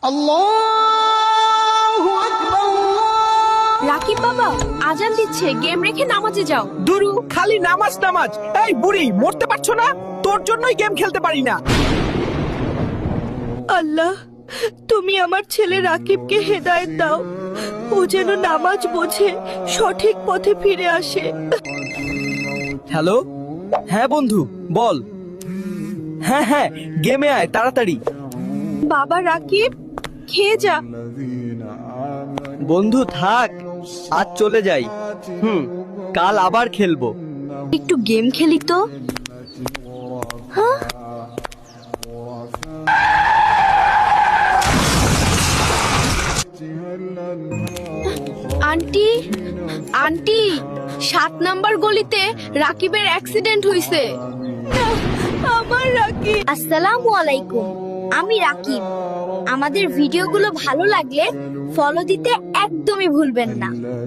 আল্লাহু আকবার। রাকিব বাবা, আজান দিচ্ছে, গেম রেখে নামাজে যাও। দুরু খালি নামাজ নামাজ। এই বুড়ি, মরতে পারছো না? তোর জন্যই গেম খেলতে পারি না। আল্লাহ, তুমি আমার ছেলে রাকিবকে হেদায়েত দাও, ও যেন নামাজ বোঝে, সঠিক পথে ফিরে আসে। হ্যালো, হ্যাঁ বন্ধু বল। হ্যাঁ হ্যাঁ, গেমে আয় তাড়াতাড়ি। বাবা রাকিব, খেয়ে যা। বন্ধু থাক, আজ চলে যাই। কাল আবার খেলবো। একটু গেম খেলি তো। আন্টি, আন্টি, 7 নাম্বার গলিতে রাকিবের অ্যাক্সিডেন্ট হইছে। আমার রাকিব। আসসালামু আলাইকুম, আমি রাকিব। আমাদের ভিডিওগুলো ভালো লাগলে ফলো দিতে একদমই ভুলবেন না।